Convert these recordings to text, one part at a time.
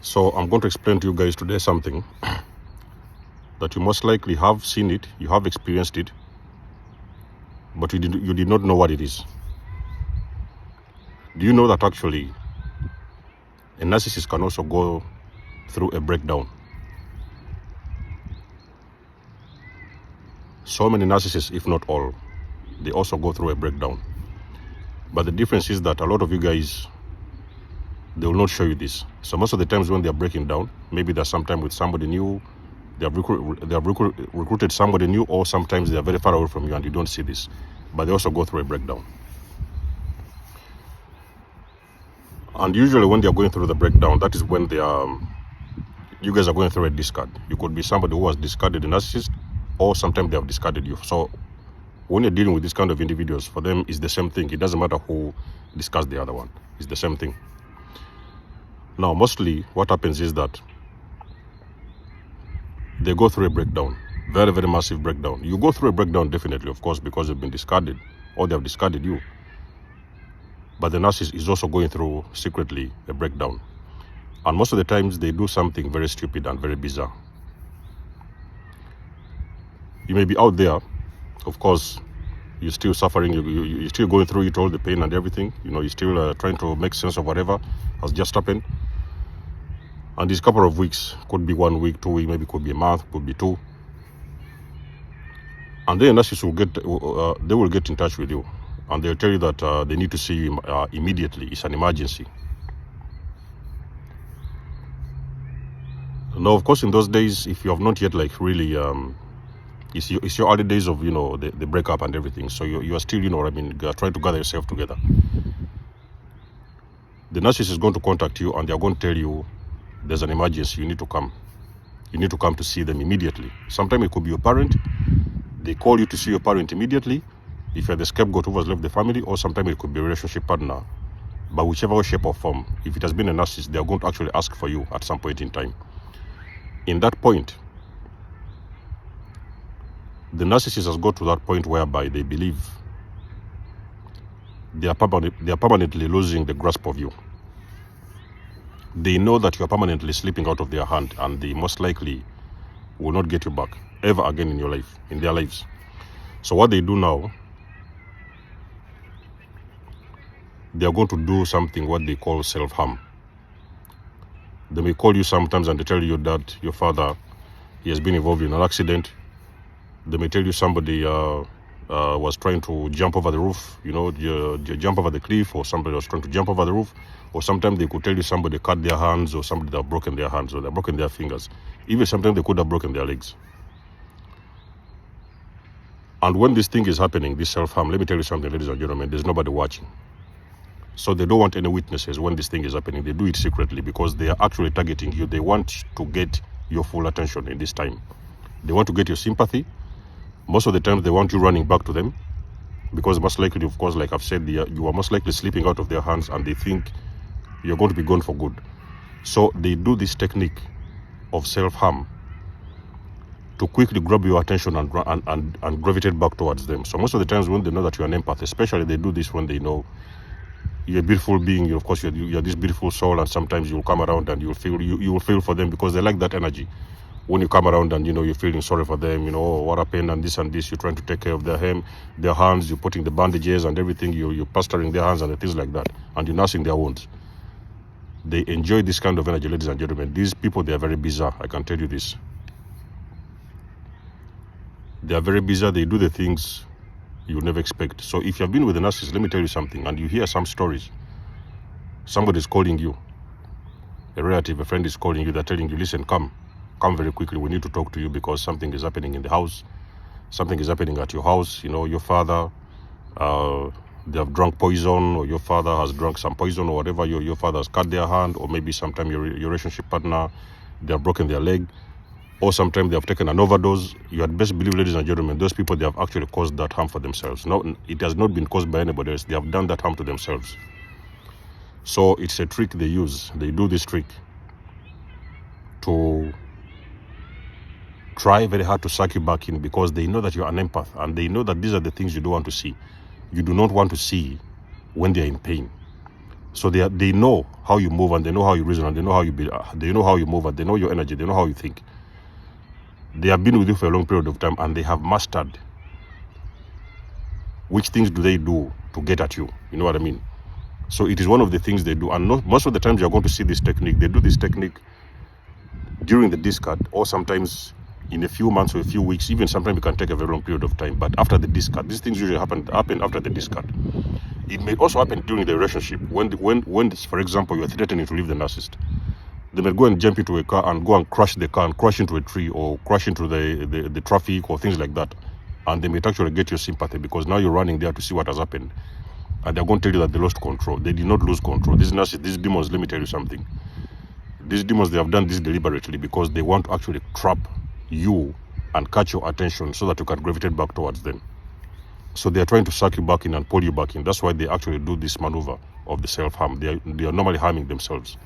So I'm going to explain to you guys today something that you most likely have seen it, you have experienced it, but you did not know what it is. Do you know that actually a narcissist can also go through a breakdown? So many narcissists, if not all, they also go through a breakdown. But the difference is that a lot of you guys, they will not show you this. So most of the times when they are breaking down, maybe there's sometime with somebody new, they have recruited somebody new, or sometimes they are very far away from you and you don't see this. But they also go through a breakdown. And usually when they are going through the breakdown, that is when they are, you guys are going through a discard. You could be somebody who has discarded a narcissist, or sometimes they have discarded you. So when you're dealing with this kind of individuals, for them it's the same thing. It doesn't matter who discards the other one. It's the same thing. Now, mostly what happens is that they go through a breakdown, very, very massive breakdown. You go through a breakdown definitely, of course, because they've been discarded or they have discarded you. But the narcissist is also going through secretly a breakdown. And most of the times they do something very stupid and very bizarre. You may be out there, of course, you're still suffering, you're still going through it, all the pain and everything. You know, you're still trying to make sense of whatever has just happened. And this couple of weeks, could be 1 week, 2 weeks, maybe could be a month, could be 2. And then narcissists will get, they will get in touch with you, and they'll tell you that they need to see you immediately. It's an emergency. Now, of course, in those days, if you have not yet like really, it's your early days of, you know, the breakup and everything. So you are still, you know what I mean, trying to gather yourself together. The narcissist is going to contact you and they are going to tell you there's an emergency, you need to come. You need to come to see them immediately. Sometimes it could be your parent. They call you to see your parent immediately, if you're the scapegoat who has left the family, or sometimes it could be a relationship partner. But whichever shape or form, if it has been a narcissist, they are going to actually ask for you at some point in time. In that point, the narcissist has got to that point whereby they believe they are permanently losing the grasp of you. They know that you are permanently slipping out of their hand, and they most likely will not get you back ever again in your life, in their lives. So what they do now, they are going to do something what they call self-harm. They may call you sometimes and they tell you that your father, he has been involved in an accident. They may tell you somebody was trying to jump over the roof, you know, jump over the cliff, or somebody was trying to jump over the roof. Or sometimes they could tell you somebody cut their hands, or somebody that have broken their hands, or they've broken their fingers. Even sometimes they could have broken their legs. And when this thing is happening, this self-harm, let me tell you something, ladies and gentlemen, there's nobody watching. So they don't want any witnesses when this thing is happening. They do it secretly because they are actually targeting you. They want to get your full attention in this time. They want to get your sympathy. Most of the time they want you running back to them, because most likely, of course, like I've said, you are most likely slipping out of their hands and they think you're going to be gone for good. So they do this technique of self-harm to quickly grab your attention and gravitate back towards them. So most of the times when they know that you're an empath, especially they do this when they know you're a beautiful being, of course you're this beautiful soul, and sometimes you'll come around and you will feel for them because they like that energy. When you come around and, you know, you're feeling sorry for them, you know, oh, what happened and this, you're trying to take care of their hands, you're putting the bandages and everything, you're plastering their hands and things like that, and you're nursing their wounds. They enjoy this kind of energy, ladies and gentlemen. These people, they are very bizarre, I can tell you this. They are very bizarre. They do the things you never expect. So if you've been with a narcissist, let me tell you something, and you hear some stories, somebody's calling you, a relative, a friend is calling you, they're telling you, listen, come very quickly, we need to talk to you because something is happening in the house, something is happening at your house, you know, your father, they have drunk poison, or your father has drunk some poison, or whatever, your father has cut their hand, or maybe sometime your relationship partner, they have broken their leg, or sometimes they have taken an overdose. You had best believe, ladies and gentlemen, those people, they have actually caused that harm for themselves. No, it has not been caused by anybody else. They have done that harm to themselves. So it's a trick they use. They do this trick to try very hard to suck you back in, because they know that you're an empath, and they know that these are the things you don't want to see. You do not want to see when they're in pain. So they know how you move, and they know how you reason, and they know how you be, they know how you move, and they know your energy, they know how you think. They have been with you for a long period of time, and they have mastered which things do they do to get at you. You know what I mean? So it is one of the things they do. And most of the times you're going to see this technique. They do this technique during the discard, or sometimes in a few months or a few weeks. Even sometimes it can take a very long period of time. But after the discard, these things usually happen after the discard. It may also happen during the relationship. When for example, you're threatening to leave the narcissist. They may go and jump into a car and go and crash the car and crash into a tree or crash into the traffic or things like that. And they may actually get your sympathy because now you're running there to see what has happened. And they're going to tell you that they lost control. They did not lose control. These narcissists, these demons, let me tell you something. These demons, they have done this deliberately because they want to actually trap you and catch your attention so that you can gravitate back towards them. So they are trying to suck you back in and pull you back in. That's why they actually do this maneuver of the self-harm. They are normally harming themselves.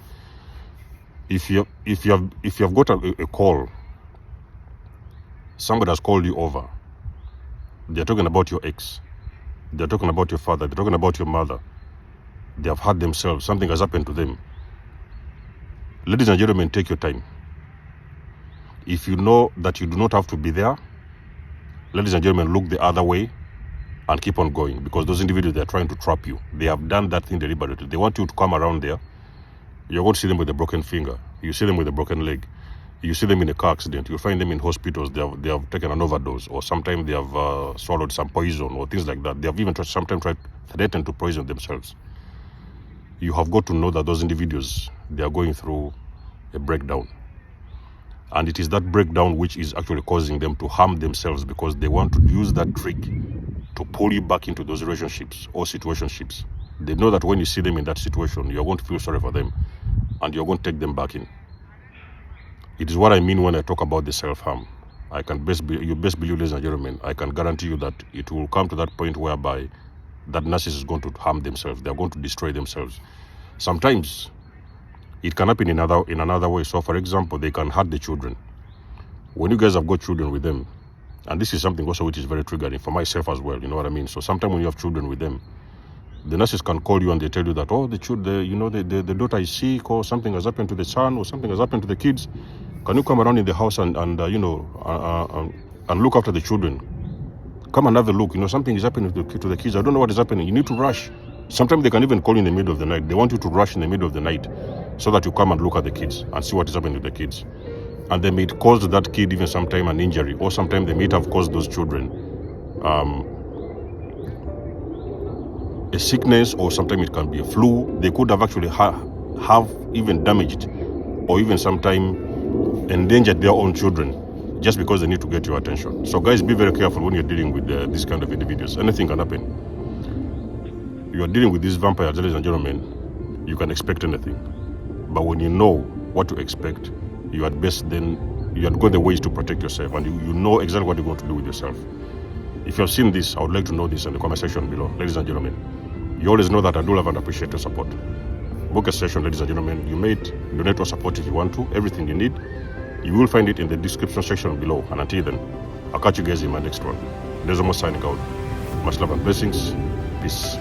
If you have got a call, somebody has called you over. They're talking about your ex. They're talking about your father. They're talking about your mother. They have hurt themselves. Something has happened to them. Ladies and gentlemen, take your time. If you know that you do not have to be there, ladies and gentlemen, look the other way and keep on going, because those individuals, they're trying to trap you. They have done that thing deliberately. They want you to come around there. You're going to see them with a broken finger. You see them with a broken leg. You see them in a car accident. You find them in hospitals. They have taken an overdose, or sometimes they have swallowed some poison or things like that. They have even sometimes tried threatened to poison themselves. You have got to know that those individuals, they are going through a breakdown. And it is that breakdown which is actually causing them to harm themselves, because they want to use that trick to pull you back into those relationships or situationships. They know that when you see them in that situation, you're going to feel sorry for them and you're going to take them back in. It is what I mean when I talk about the self-harm. You best believe, ladies and gentlemen, I can guarantee you that it will come to that point whereby that narcissist is going to harm themselves. They're going to destroy themselves. Sometimes it can happen in another way. So, for example, they can hurt the children. When you guys have got children with them, and this is something also which is very triggering for myself as well, you know what I mean? So sometimes when you have children with them, the narcissist can call you and they tell you that, oh, the daughter is sick, or something has happened to the son, or something has happened to the kids. Can you come around in the house and look after the children? Come and have a look. Something is happening to the kids. I don't know what is happening. You need to rush. Sometimes they can even call you in the middle of the night. They want you to rush in the middle of the night so that you come and look at the kids and see what is happening to the kids. And they may cause that kid even sometime an injury, or sometimes they may have caused those children a sickness, or sometimes it can be a flu. They could have actually have even damaged or even sometime endangered their own children just because they need to get your attention. So guys, be very careful when you're dealing with this kind of individuals. Anything can happen. You are dealing with these vampires, ladies and gentlemen, you can expect anything. But when you know what to expect, you had got the ways to protect yourself, and you know exactly what you're going to do with yourself. If you have seen this, I would like to know this in the comment section below. Ladies and gentlemen, you always know that I do love and appreciate your support. Book a session, ladies and gentlemen. You may donate or support if you want to. Everything you need, you will find it in the description section below. And until then, I'll catch you guys in my next one. There's almost signing out. Much love and blessings. Peace.